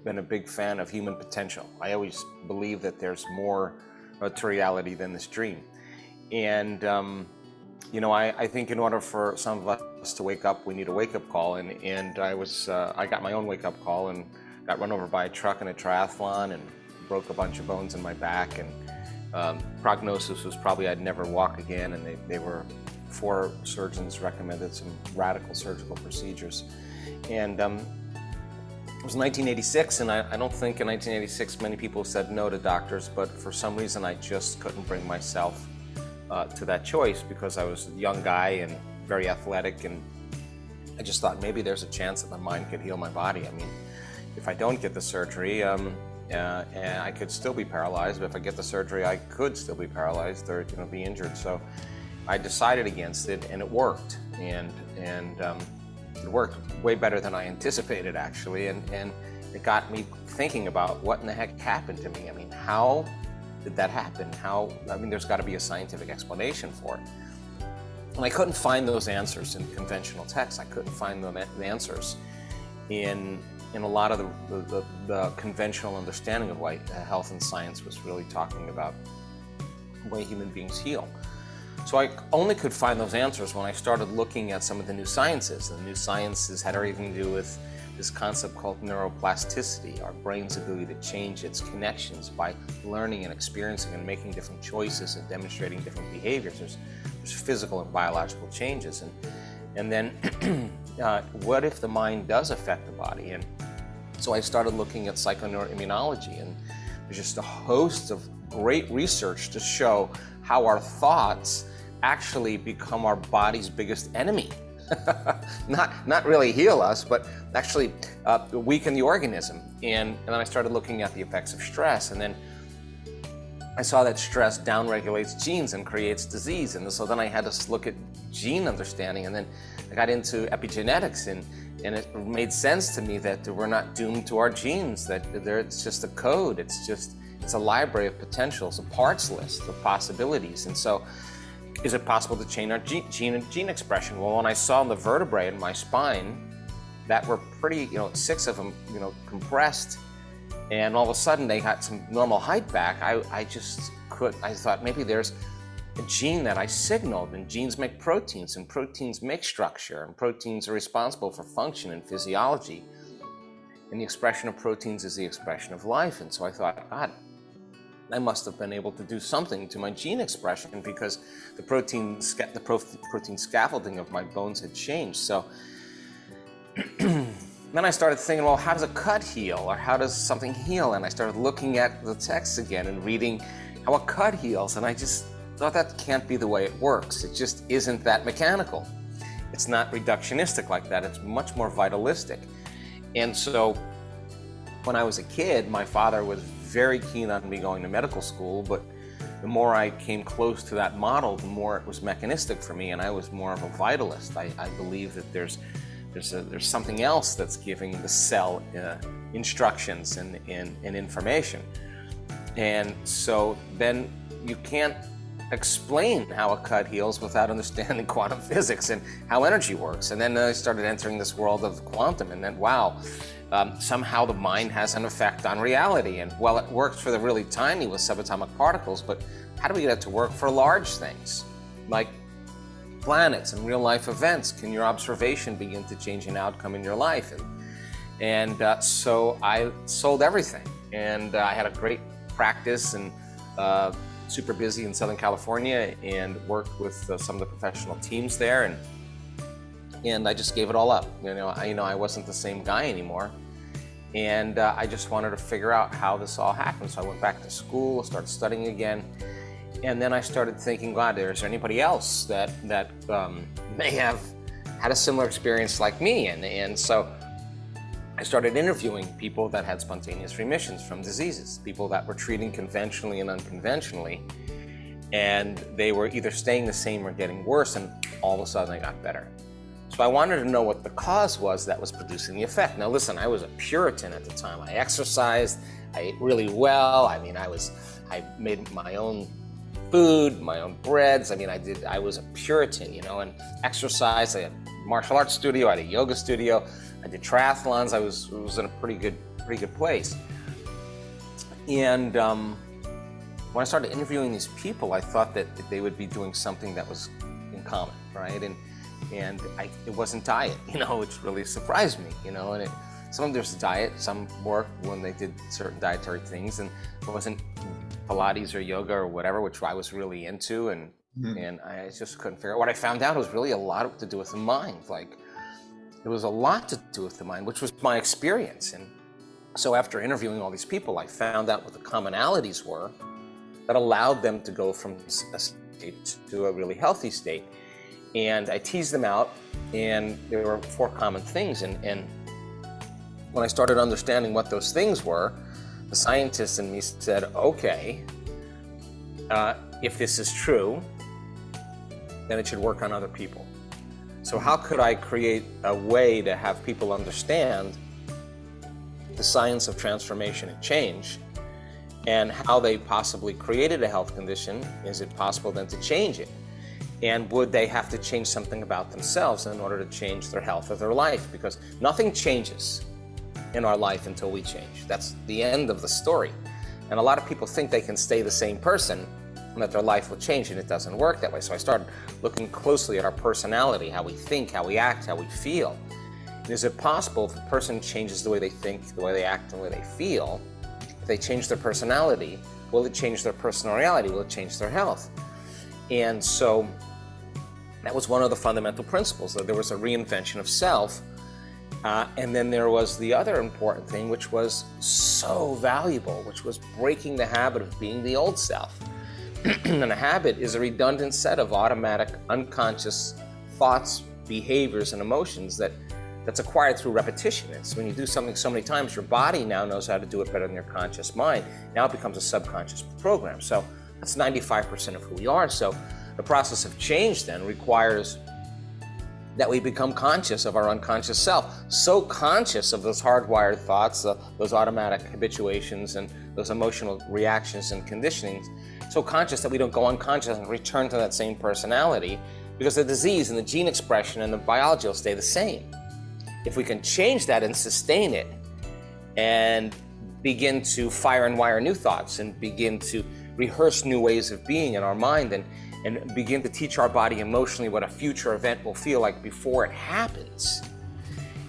been a big fan of human potential. I always believe that there's more to reality than this dream. And you know, I think in order for some of us to wake up, we need a wake-up call. And I got my own wake-up call and got run over by a truck in a triathlon and broke a bunch of bones in my back. And prognosis was probably I'd never walk again. And they were, 4 surgeons recommended some radical surgical procedures. And it was 1986, and I don't think in 1986 many people said no to doctors, but for some reason I just couldn't bring myself to that choice, because I was a young guy and very athletic, and I just thought maybe there's a chance that my mind could heal my body. I mean, if I don't get the surgery, and I could still be paralyzed, but if I get the surgery, I could still be paralyzed or, you know, be injured. So I decided against it, and it worked, and it worked way better than I anticipated, actually, and it got me thinking about what in the heck happened to me. I mean, how did that happen? I mean, there's got to be a scientific explanation for it. And I couldn't find those answers in conventional texts. I couldn't find the answers in a lot of the conventional understanding of what health and science was really talking about, the way human beings heal. So I only could find those answers when I started looking at some of the new sciences. The new sciences had everything to do with this concept called neuroplasticity, our brain's ability to change its connections by learning and experiencing and making different choices and demonstrating different behaviors. There's physical and biological changes. And then what if the mind does affect the body? And so I started looking at psychoneuroimmunology, and there's just a host of great research to show how our thoughts actually become our body's biggest enemy. not really heal us, but actually weaken the organism. And then I started looking at the effects of stress, and then I saw that stress downregulates genes and creates disease. And so then I had to look at gene understanding, and then I got into epigenetics, and it made sense to me that we're not doomed to our genes, that it's just a code, it's a library of potentials, a parts list of possibilities. And so, is it possible to change our gene expression? Well, when I saw the vertebrae in my spine that were pretty, 6 of them, compressed, and all of a sudden they got some normal height back, I thought maybe there's a gene that I signaled, and genes make proteins, and proteins make structure, and proteins are responsible for function and physiology. And the expression of proteins is the expression of life. And so I thought, God, I must have been able to do something to my gene expression, because the protein scaffolding of my bones had changed. So then I started thinking, well, how does a cut heal, or how does something heal? And I started looking at the texts again and reading how a cut heals, and I just thought that can't be the way it works. It just isn't that mechanical. It's not reductionistic like that. It's much more vitalistic. And so when I was a kid, my father was very keen on me going to medical school, but the more I came close to that model, the more it was mechanistic for me, and I was more of a vitalist. I believe that there's something else that's giving the cell instructions and information. And so then you can't explain how a cut heals without understanding quantum physics and how energy works. And then I started entering this world of quantum, and then wow, somehow the mind has an effect on reality. And well, it works for the really tiny with subatomic particles, but how do we get it to work for large things like planets and real life events? Can your observation begin to change an outcome in your life? And so I sold everything, and I had a great practice, and super busy in Southern California, and worked with some of the professional teams there, and I just gave it all up. I wasn't the same guy anymore, and I just wanted to figure out how this all happened. So I went back to school, started studying again, and then I started thinking, God, is there anybody else that may have had a similar experience like me? And so I started interviewing people that had spontaneous remissions from diseases, people that were treating conventionally and unconventionally, and they were either staying the same or getting worse, and all of a sudden they got better. So I wanted to know what the cause was that was producing the effect. Now listen, I was a Puritan at the time. I exercised, I ate really well. I made my own food, my own breads. I was a Puritan, and exercise. I had a martial arts studio, I had a yoga studio, I did triathlons. I was in a pretty good pretty good place. And when I started interviewing these people, I thought that they would be doing something that was in common, right? And it wasn't diet, which really surprised me, and some of there's diet, some worked when they did certain dietary things, and it wasn't Pilates or yoga or whatever, which I was really into, and I just couldn't figure out. What I found out was really a lot to do with the mind. Like, there was a lot to do with the mind, which was my experience. And so after interviewing all these people, I found out what the commonalities were that allowed them to go from a state to a really healthy state. And I teased them out, and there were 4 common things. And when I started understanding what those things were, the scientist in me said, okay, if this is true, then it should work on other people. So how could I create a way to have people understand the science of transformation and change, and how they possibly created a health condition? Is it possible then to change it? And would they have to change something about themselves in order to change their health or their life? Because nothing changes in our life until we change. That's the end of the story. And a lot of people think they can stay the same person and that their life will change, and it doesn't work that way. So I started looking closely at our personality, how we think, how we act, how we feel. And is it possible if a person changes the way they think, the way they act, and the way they feel, if they change their personality, will it change their personal reality? Will it change their health? And so that was one of the fundamental principles, that there was a reinvention of self. And then there was the other important thing, which was so valuable, which was breaking the habit of being the old self. And a habit is a redundant set of automatic, unconscious thoughts, behaviors, and emotions that's acquired through repetition. It's when you do something so many times, your body now knows how to do it better than your conscious mind. Now it becomes a subconscious program. So that's 95% of who we are. So the process of change then requires that we become conscious of our unconscious self, so conscious of those hardwired thoughts, those automatic habituations, and those emotional reactions and conditionings, so conscious that we don't go unconscious and return to that same personality, because the disease and the gene expression and the biology will stay the same. If we can change that and sustain it and begin to fire and wire new thoughts and begin to rehearse new ways of being in our mind, and begin to teach our body emotionally what a future event will feel like before it happens.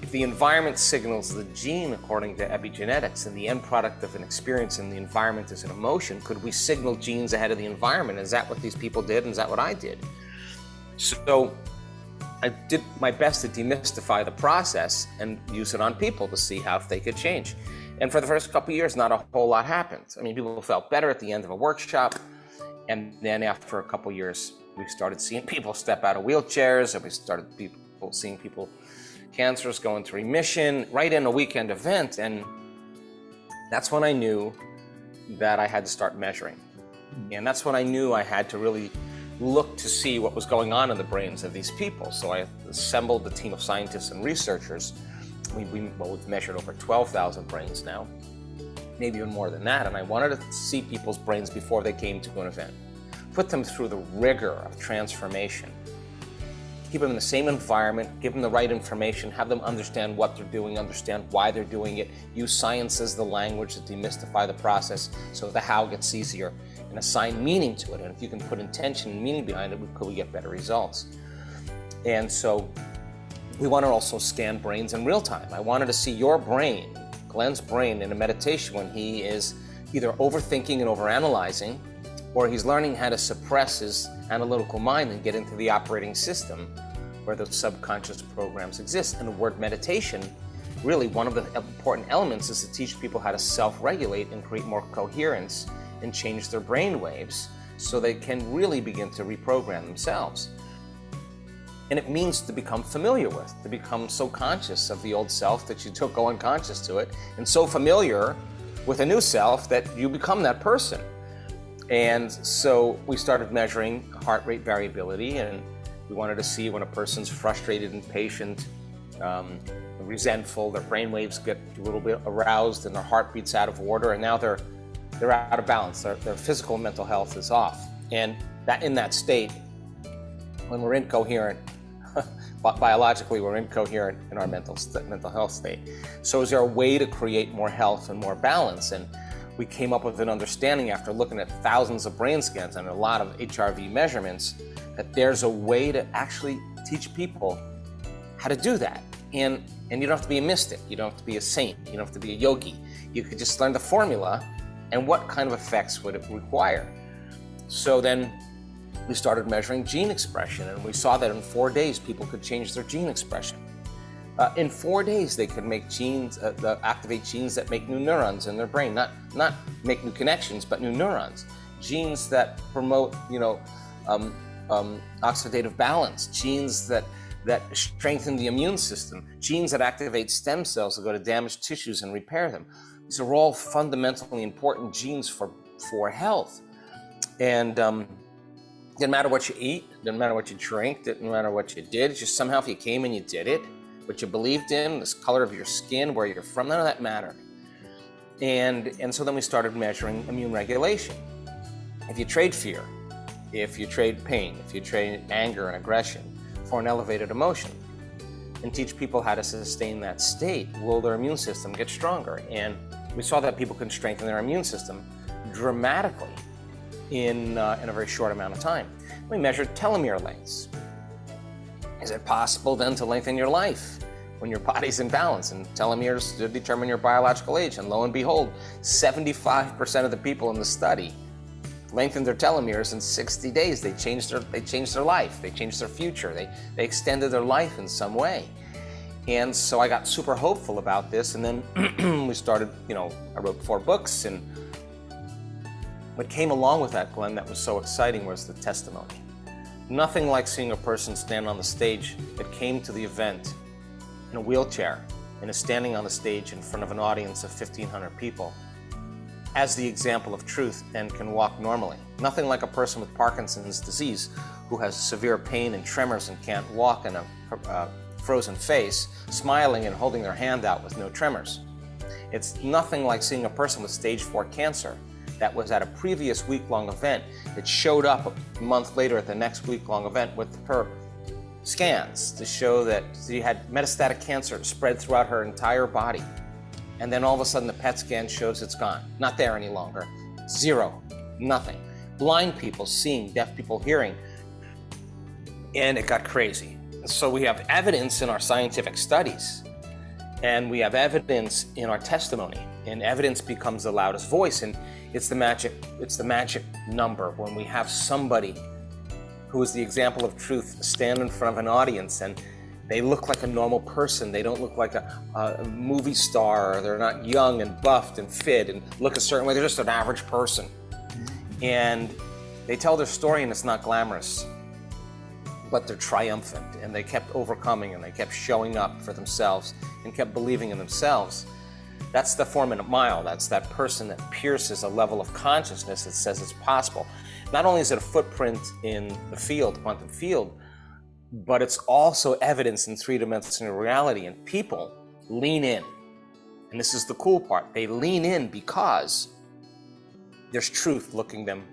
If the environment signals the gene according to epigenetics, and the end product of an experience in the environment is an emotion, could we signal genes ahead of the environment? Is that what these people did, and is that what I did? So I did my best to demystify the process and use it on people to see how if they could change. And for the first couple of years, not a whole lot happened. I mean, people felt better at the end of a workshop. And then after a couple of years, we started seeing people step out of wheelchairs, and we started seeing people, cancers go into remission right in a weekend event. And that's when I knew that I had to start measuring. And that's when I knew I had to really look to see what was going on in the brains of these people. So I assembled a team of scientists and researchers. We've measured over 12,000 brains now, maybe even more than that. And I wanted to see people's brains before they came to an event, put them through the rigor of transformation, keep them in the same environment, give them the right information, have them understand what they're doing, understand why they're doing it, use science as the language to demystify the process so the how gets easier, and assign meaning to it. And if you can put intention and meaning behind it, we get better results. And so we want to also scan brains in real time. I wanted to see your brain, Glenn's brain, in a meditation when he is either overthinking and overanalyzing, or he's learning how to suppress his analytical mind and get into the operating system where those subconscious programs exist. And the word meditation, really one of the important elements is to teach people how to self-regulate and create more coherence and change their brain waves so they can really begin to reprogram themselves. And it means to become familiar with, to become so conscious of the old self that you don't go unconscious to it, and so familiar with a new self that you become that person. And so we started measuring heart rate variability, and we wanted to see when a person's frustrated, impatient, resentful, their brain waves get a little bit aroused and their heart beats out of order, and now they're out of balance. Their physical and mental health is off. And that in that state, when we're incoherent, Biologically, we're incoherent in our mental health state. So is there a way to create more health and more balance? And we came up with an understanding after looking at thousands of brain scans and a lot of HRV measurements that there's a way to actually teach people how to do that. And you don't have to be a mystic, you don't have to be a saint, you don't have to be a yogi. You could just learn the formula and what kind of effects would it require. So then we started measuring gene expression, and we saw that in 4 days people could change their gene expression. In 4 days they could make genes, activate genes that make new neurons in their brain, not make new connections, but new neurons. Genes that promote, oxidative balance, genes that strengthen the immune system, genes that activate stem cells that go to damaged tissues and repair them. These are all fundamentally important genes for health. And didn't matter what you eat, didn't matter what you drink, didn't matter what you did. It's just somehow if you came and you did it, what you believed in, the color of your skin, where you're from, none of that mattered. And so then we started measuring immune regulation. If you trade fear, if you trade pain, if you trade anger and aggression for an elevated emotion, and teach people how to sustain that state, will their immune system get stronger? And we saw that people can strengthen their immune system dramatically in a very short amount of time. We measured telomere lengths. Is it possible then to lengthen your life when your body's in balance? And telomeres determine your biological age. And lo and behold, 75% of the people in the study lengthened their telomeres in 60 days. They changed their life. They changed their future. They extended their life in some way. And so I got super hopeful about this. And then we started, I wrote 4 books. And what came along with that, Glenn, that was so exciting was the testimony. Nothing like seeing a person stand on the stage that came to the event in a wheelchair and is standing on the stage in front of an audience of 1,500 people as the example of truth and can walk normally. Nothing like a person with Parkinson's disease who has severe pain and tremors and can't walk in a frozen face, smiling and holding their hand out with no tremors. It's nothing like seeing a person with stage 4 cancer that was at a previous week-long event that showed up a month later at the next week-long event with her scans to show that she had metastatic cancer spread throughout her entire body. And then all of a sudden the PET scan shows it's gone. Not there any longer. Zero. Nothing. Blind people seeing, deaf people hearing. And it got crazy. So we have evidence in our scientific studies, and we have evidence in our testimony, and evidence becomes the loudest voice. And it's the magic number when we have somebody who is the example of truth stand in front of an audience and they look like a normal person. They don't look like a movie star. They're not young and buffed and fit and look a certain way. They're just an average person. And they tell their story and it's not glamorous, but they're triumphant, and they kept overcoming and they kept showing up for themselves and kept believing in themselves. That's the 4-minute mile. That's that person that pierces a level of consciousness that says it's possible. Not only is it a footprint in the field, quantum field, but it's also evidence in 3-dimensional reality, and people lean in. And this is the cool part. They lean in because there's truth looking them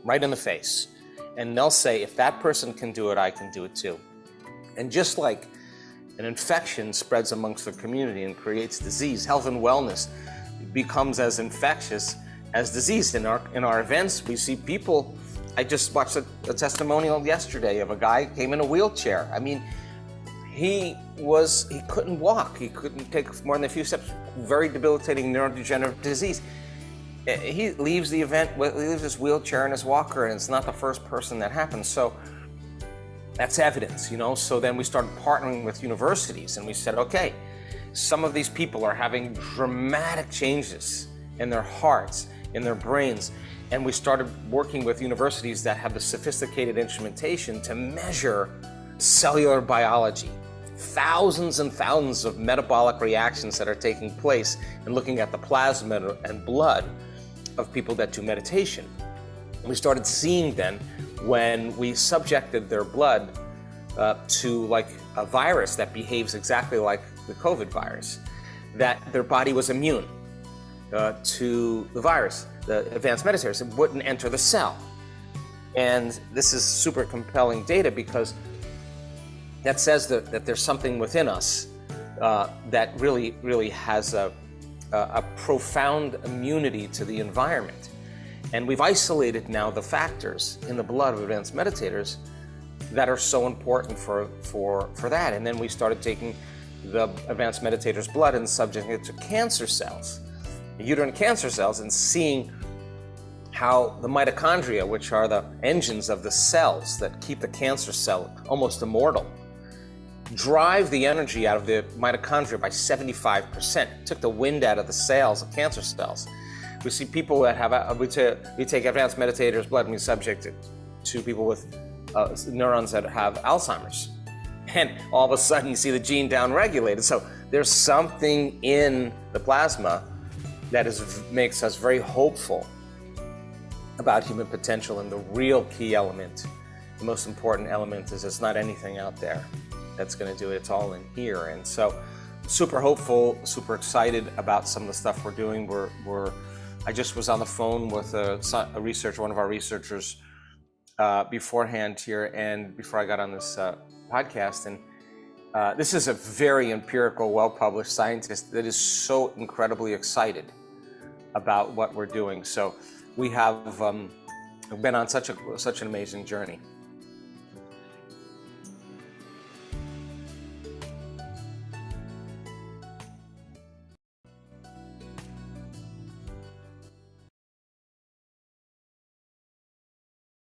right in the face. And they'll say, if that person can do it, I can do it too. And just like an infection spreads amongst the community and creates disease, health and wellness becomes as infectious as disease. In our events, we see people. I just watched a testimonial yesterday of a guy who came in a wheelchair. I mean, he couldn't walk. He couldn't take more than a few steps. Very debilitating neurodegenerative disease. He leaves the event, leaves his wheelchair and his walker, and it's not the first person that happens. So that's evidence, So then we started partnering with universities, and we said, okay, some of these people are having dramatic changes in their hearts, in their brains, and we started working with universities that have the sophisticated instrumentation to measure cellular biology. Thousands and thousands of metabolic reactions that are taking place, and looking at the plasma and blood of people that do meditation. And we started seeing then, when we subjected their blood to like a virus that behaves exactly like the COVID virus, that their body was immune to the virus. The advanced meditators, it wouldn't enter the cell. And this is super compelling data because that says that there's something within us that really has a profound immunity to the environment. And we've isolated now the factors in the blood of advanced meditators that are so important for that. And then we started taking the advanced meditators' blood and subjecting it to cancer cells, uterine cancer cells, and seeing how the mitochondria, which are the engines of the cells that keep the cancer cell almost immortal, drive the energy out of the mitochondria by 75%. Took the wind out of the sails of cancer cells. We see people that have, we take advanced meditators' blood and we subject it to people with neurons that have Alzheimer's. And all of a sudden you see the gene downregulated. So there's something in the plasma that makes us very hopeful about human potential. And the real key element, the most important element, is it's not anything out there that's going to do it. It's all in here. And so super hopeful, super excited about some of the stuff we're doing. I just was on the phone with one of our researchers beforehand here, and before I got on this podcast, and this is a very empirical, well-published scientist that is so incredibly excited about what we're doing. So we have been on such an amazing journey.